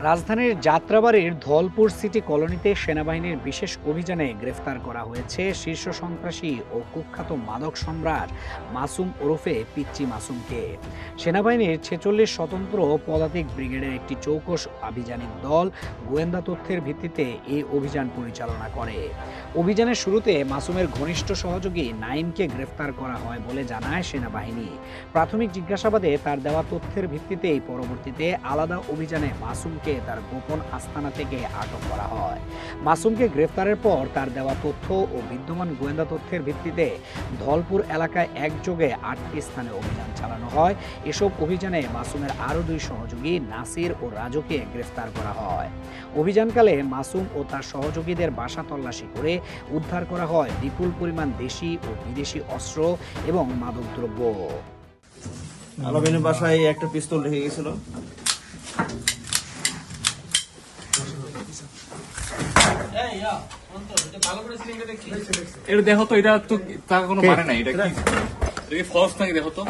রাজধানীর যাত্রাবাড়ির ধলপুর সিটি কলোনিতে সেনাবাহিনীর বিশেষ অভিযানে গ্রেফতার করা হয়েছে শীর্ষ সন্ত্রাসী ও কুখ্যাত মাদক সম্রাট মাসুম ওরফে পিচ্চি মাসুমকে। সেনাবাহিনীর ৪৬ স্বতন্ত্র পদাতিক ব্রিগেডের একটি চৌকস আভিযানিক দল গোয়েন্দা তথ্যের ভিত্তিতে এই অভিযান পরিচালনা করে। অভিযানের শুরুতে মাসুমের ঘনিষ্ঠ সহযোগী নাইমকে গ্রেফতার করা হয় বলে জানায় সেনাবাহিনী। প্রাথমিক জিজ্ঞাসাবাদে তার দেওয়া তথ্যের ভিত্তিতেই পরবর্তীতে আলাদা অভিযানে মাসুমকে তার গোপন আস্তানা থেকে আটক করা হয়। মাসুমকে গ্রেফতারের পর তার দেওয়া তথ্য ও বিদ্যমান গোয়েন্দা তথ্যের ভিত্তিতে ধলপুর এলাকায় একযোগে ৮টি স্থানে অভিযান চালানো হয়। এসব অভিযানে মাসুমের আরও ২ সহযোগী নাসির ও রাজুকে গ্রেফতার করা হয়। অভিযানকালে মাসুম ও তার সহযোগীদের বাসা তল্লাশি করে উদ্ধার করা হয় বিপুল পরিমাণ দেশি ও বিদেশি অস্ত্র এবং মাদকদ্রব্য। আলামিনের বাসায় একটা পিস্তল রেখে গেছিল। এটা দেখো তো, এটা তো টাকা কোনো মানে নাই। এটা কি ফলস নাকি দেখো তো।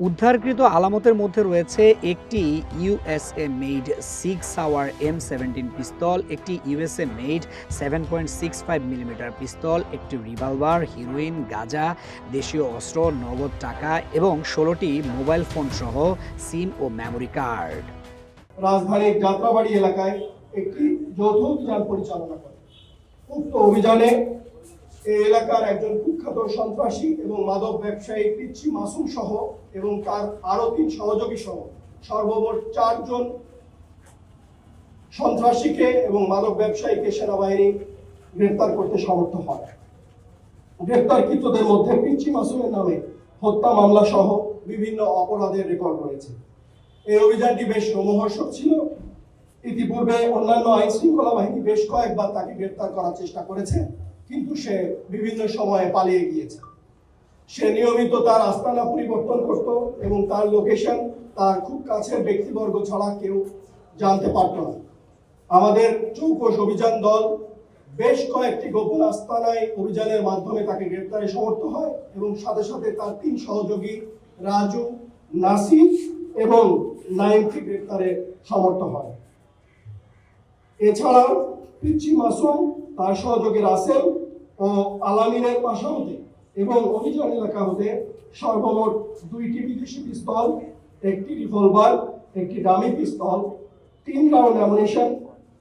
উদ্ধারকৃত আলামতের মধ্যে রয়েছে একটি ইউএসএ মেড 6 সাওয়ার M17 পিস্তল, একটি ইউএসএ মেড 7.65 মিলিমিটার পিস্তল, একটি রিভলভার, হিরোইন, গাঁজা, দেশীয় অস্ত্র, নগদ টাকা এবং 16টি মোবাইল ফোন সহ সিম ও মেমোরি কার্ড। রাজধানীর যাত্রাবাড়ি এলাকায় একটি যৌথ অভিযান পরিচালনা করে। উক্ত অভিযানে এই এলাকার একজন কুখ্যাত সন্ত্রাসী এবং মাদক ব্যবসায়ী পিচ্চি মাসুম সহ এবং তার আরো ৩ সহযোগী সহ সর্বমোট 4 জন সন্ত্রাসীকে এবং মাদক ব্যবসায়ীকে সেনাবাহিনী গ্রেফতার করতে সমর্থ হয়। গ্রেফতারকৃতদের মধ্যে পিচ্চি মাসুমের নামে হত্যা মামলা সহ বিভিন্ন অপরাধের রেকর্ড রয়েছে। এই অভিযানটি বেশ রোমহর্ষক ছিল। ইতিপূর্বে অন্যান্য আইন শৃঙ্খলা বাহিনী বেশ কয়েকবার তাকে গ্রেফতার করার চেষ্টা করেছে, কিন্তু সে বিভিন্ন সময়ে পালিয়ে গিয়েছে। সে নিয়মিত তার আস্তানা পরিবর্তন করত এবং তার লোকেশন তার খুব কাছের ব্যক্তিবর্গ ছাড়া কেউ জানতে পারত না। আমাদের চৌকস অভিযান দল বেশ কয়েকটি গোপন আস্তানায় অভিযানের মাধ্যমে তাকে গ্রেফতারে সমর্থ হয় এবং সাথে সাথে তার ৩ সহযোগী রাজু, নাসির এবং নাইমকে গ্রেফতারে সমর্থ হয়। এছাড়াও পিচ্চি মাসুম, তার সহযোগী রাসেল ও আলামিনের বাসা হতে এবং অভিযান এলাকা হতে সর্বমোট 2টি বিদেশি পিস্তল, একটি রিভলভার, একটি ডামি পিস্তল, 3 রাউন্ড অ্যামুনিশন,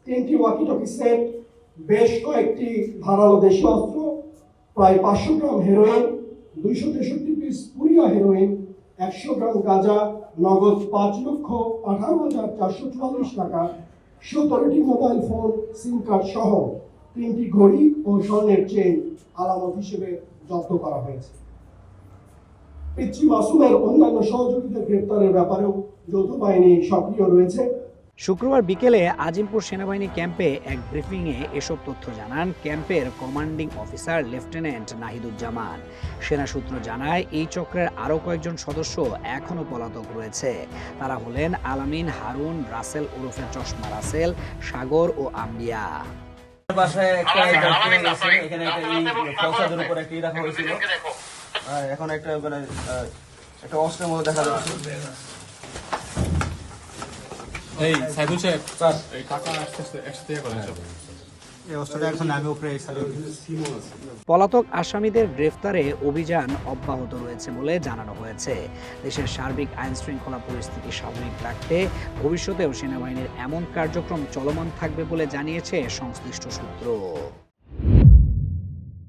3টি ওয়াকিটকি সেট, বেশ কয়েকটি ধারালো দেশীয় অস্ত্র, প্রায় 500 গ্রাম হেরোইন, 263 পিস পুরিয়া হেরোইন, 100 গ্রাম গাঁজা, নগদ 5,18,444 টাকা, 17টি মোবাইল ফোন, সিম কার্ড সহ 3টি ঘড়ি ও স্বর্ণের চেইন আলামত হিসেবে জব্দ করা হয়েছে। পিচ্চি মাসুমের অন্যান্য সহযোগীদের গ্রেপ্তারের ব্যাপারেও যৌথ বাহিনী সক্রিয় রয়েছে। শুক্রবার বিকেলে আজিমপুর সেনাবাহিনী ক্যাম্পে এক ব্রিফিংয়ে এসব তথ্য জানান ক্যাম্পের কমান্ডিং অফিসার লেফটেন্যান্ট নাহিদুজ্জামান। সেনা সূত্র জানায় এই চক্রের আরও কয়েকজন সদস্য এখনও পলাতক রয়েছে। তারা হলেন আলামিন, হারুন, রাসেল ওরফে চশমা রাসেল, সাগর ও আম্বিয়া। বাসায় একটা এখানে ফলসাদের উপর একটা রাখা হয়েছিল। এখন একটা একটা অস্ত্রের মধ্যে দেখা যাচ্ছে। এই সাইদুল সাহেব, স্যার এই টাকা আসতে একসাথে করেন সব। পলাতক আসামিদের গ্রেফতারে অভিযান অব্যাহত রয়েছে বলে জানানো হয়েছে। দেশের সার্বিক আইন শৃঙ্খলা পরিস্থিতি স্বাভাবিক রাখতে ভবিষ্যতেও সেনাবাহিনীর এমন কার্যক্রম চলমান থাকবে বলে জানিয়েছে সংশ্লিষ্ট সূত্র।